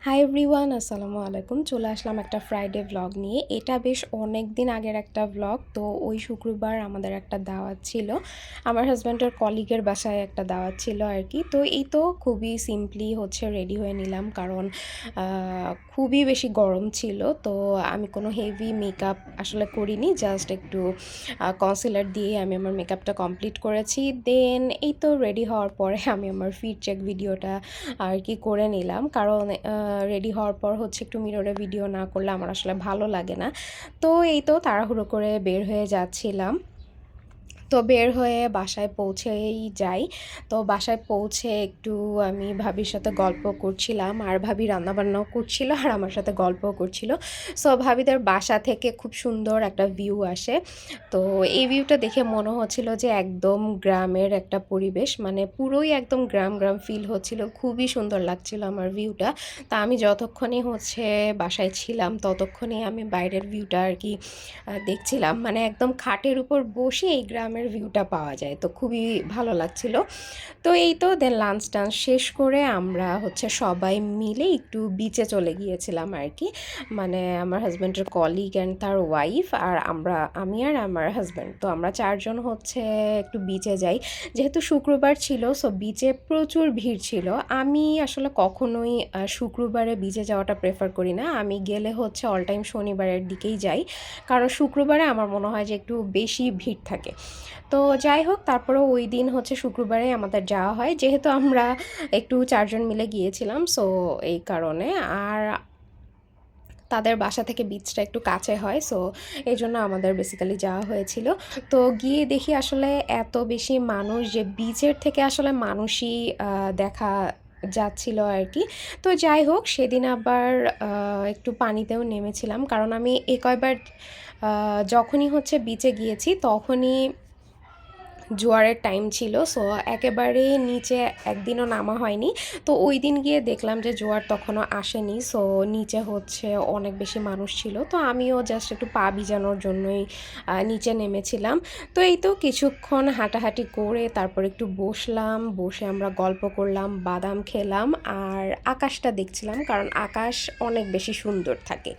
Hi everyone, আসসালামু আলাইকুম। চলে আসলাম একটা ফ্রাইডে ব্লগ নিয়ে। এটা বেশ অনেক দিন আগের একটা ব্লগ। তো ওই শুক্রবার আমাদের একটা দাওয়াত ছিল, আমার হাজব্যান্ডের কলিগের বাসায় একটা দাওয়াত ছিল আর কি। তো এই তো খুবই সিম্পলি রেডি হয়ে নিলাম, কারণ খুবই বেশি গরম ছিল। তো আমি কোনো হেভি মেকআপ আসলে করিনি, জাস্ট একটু কনসিলার দিয়ে আমি আমার মেকআপটা কমপ্লিট করেছি। দেন এই তো রেডি হওয়ার পরে আমি আমার ফিট চেক ভিডিওটা আর কি করে নিলাম, কারণ রেডি হওয়ার পর একটু মিররে ভিডিও না করলে আমার আসলে ভালো লাগে না। তো এই তো তাড়াহুড়ো করে বের হয়ে যাচ্ছিলাম। তো বের হয়ে বাসায় পৌঁছেই যাই। তো বাসায় পৌঁছে একটু আমি ভাবির সাথে গল্প করছিলাম, আর ভাবি রান্নাবান্নাও করছিল আর আমার সাথে গল্পও করছিল। সো ভাবিদের বাসা থেকে খুব সুন্দর একটা ভিউ আসে। তো এই ভিউটা দেখে মনে হচ্ছিল যে একদম গ্রামের একটা পরিবেশ, মানে পুরোই একদম গ্রাম গ্রাম ফিল হচ্ছিল, খুবই সুন্দর লাগছিল আমার ভিউটা। তা আমি যতক্ষণই বাসায় ছিলাম ততক্ষণই আমি বাইরের ভিউটা আর কি দেখছিলাম, মানে একদম খাটের উপর বসে এই গ্রামের ভিউটা পাওয়া যায়, তো খুবই ভালো লাগছিল। তো এই তো দেন লাঞ্চ টাঞ্চ শেষ করে আমরা সবাই মিলে একটু বিচে চলে গিয়েছিলাম আর কি। মানে আমার হাজব্যান্ডের কলিগ অ্যান্ড তার ওয়াইফ আর আমি আর আমার হাজব্যান্ড, তো আমরা চারজন একটু বিচে যাই। যেহেতু শুক্রবার ছিল, সো বিচে প্রচুর ভিড় ছিল। আমি আসলে কখনোই শুক্রবারে বিচে যাওয়াটা প্রেফার করি না। আমি গেলে অল টাইম শনিবারের দিকেই যাই, কারণ শুক্রবারে আমার মনে হয় যে একটু বেশি ভিড় থাকে। তো যাই হোক, তারপরেও ওই দিন শুক্রবারে আমাদের যাওয়া হয়, যেহেতু আমরা একটু চারজন মিলে গিয়েছিলাম, সো এই কারণে। আর তাদের বাসা থেকে বিচটা একটু কাছে হয়, সো এই জন্য আমাদের বেসিক্যালি যাওয়া হয়েছিল। তো গিয়ে দেখি আসলে এত বেশি মানুষ যে বিচের থেকে আসলে মানুষই দেখা যাচ্ছিল আর কি। তো যাই হোক, সেদিন আবার একটু পানিতেও নেমেছিলাম, কারণ আমি কয়বার যখনই বিচে গিয়েছি তখনই জোয়ারের টাইম ছিল। সো একেবারে নিচে একদিনও নামা হয়নি। তো ওই দিন গিয়ে দেখলাম যে জোয়ার তখনও আসেনি, সো নিচে অনেক বেশি মানুষ ছিল। তো আমিও জাস্ট একটু পা ভিজানোর জন্যই নিচে নেমেছিলাম। তো এই তো কিছুক্ষণ হাঁটাহাঁটি করে তারপর একটু বসলাম, বসে আমরা গল্প করলাম, বাদাম খেলাম আর আকাশটা দেখছিলাম, কারণ আকাশ অনেক বেশি সুন্দর থাকে।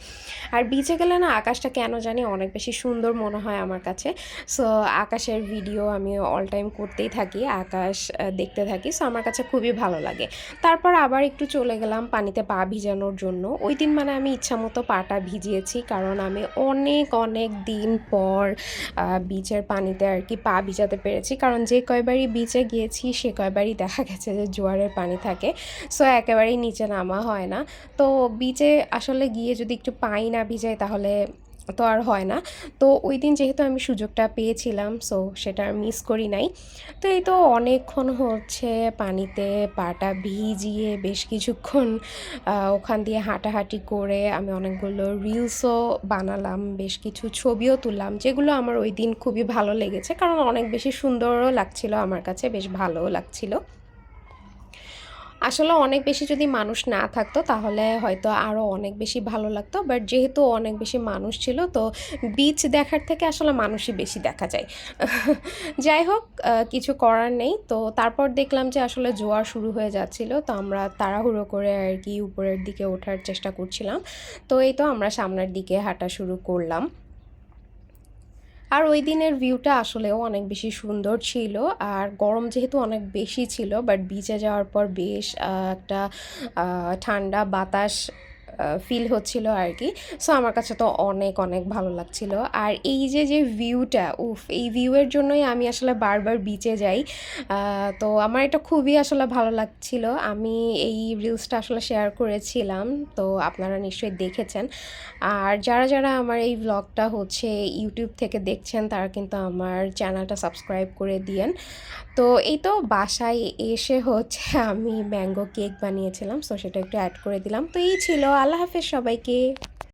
আর বিচে গেলে না আকাশটা কেন জানি অনেক বেশি সুন্দর মনে হয় আমার কাছে। সো আকাশের ভিডিও আমি অল টাইম করতেই থাকি, আকাশ দেখতে থাকি। সো আমার কাছে খুবই ভালো লাগে। তারপর আবার একটু চলে গেলাম পানিতে পা ভিজানোর জন্য। ওই দিন মানে আমি ইচ্ছামতো পাটা ভিজিয়েছি, কারণ আমি অনেক অনেক দিন পর বিচের পানিতে আর কি পা ভিজাতে পেরেছি, কারণ যে কয়বারই বিচে গিয়েছি সে কয়বারই দেখা গেছে যে জোয়ারের পানি থাকে। সো একেবারেই নিচে নামা হয় না। তো বিচে আসলে গিয়ে যদি একটু পাই না ভিজাই তাহলে তো আর হয় না। তো ওই দিন যেহেতু আমি সুযোগটা পেয়েছিলাম, সো সেটা আর মিস করি নাই। তো এই তো অনেকক্ষণ পানিতে পাটা ভিজিয়ে বেশ কিছুক্ষণ ওখান দিয়ে হাঁটাহাঁটি করে আমি অনেকগুলো রিলসও বানালাম, বেশ কিছু ছবিও তুললাম, যেগুলো আমার ওই দিন খুবই ভালো লেগেছে, কারণ অনেক বেশি সুন্দরও লাগছিল আমার কাছে, বেশ ভালোও লাগছিল। আসলে অনেক বেশি যদি মানুষ না থাকতো তাহলে হয়তো আরও অনেক বেশি ভালো লাগতো, বাট যেহেতু অনেক বেশি মানুষ ছিল, তো বিচ দেখার থেকে আসলে মানুষই বেশি দেখা যায়। যাই হোক, কিছু করার নেই। তো তারপর দেখলাম যে আসলে জোয়ার শুরু হয়ে যাচ্ছিল, তো আমরা তাড়াহুড়ো করে আর কি উপরের দিকে ওঠার চেষ্টা করছিলাম। তো এই তো আমরা সামনের দিকে হাঁটা শুরু করলাম। আর ওই দিনের ভিউটা আসলেও অনেক বেশি সুন্দর ছিল। আর গরম যেহেতু অনেক বেশি ছিল, বাট বিচে যাওয়ার পর বেশ একটা ঠান্ডা বাতাস ফিল হচ্ছিল আর কি। সো আমার কাছে তো অনেক অনেক ভালো লাগছিল। আর এই যে যে ভিউটা, এই ভিউয়ের জন্যই আমি আসলে বারবার বিচে যাই। তো আমার এটা খুবই আসলে ভালো লাগছিল। আমি এই রিলসটা আসলে শেয়ার করেছিলাম, তো আপনারা নিশ্চয়ই দেখেছেন। আর যারা যারা আমার এই ব্লগটা ইউটিউব থেকে দেখছেন তারা কিন্তু আমার চ্যানেলটা সাবস্ক্রাইব করে দিয়েন। তো এই তো বাসায় এসে আমি ম্যাঙ্গো কেক বানিয়েছিলাম, সো সেটা একটু অ্যাড করে দিলাম। তো এই ছিল। আল্লাহ হাফেজ সবাইকে।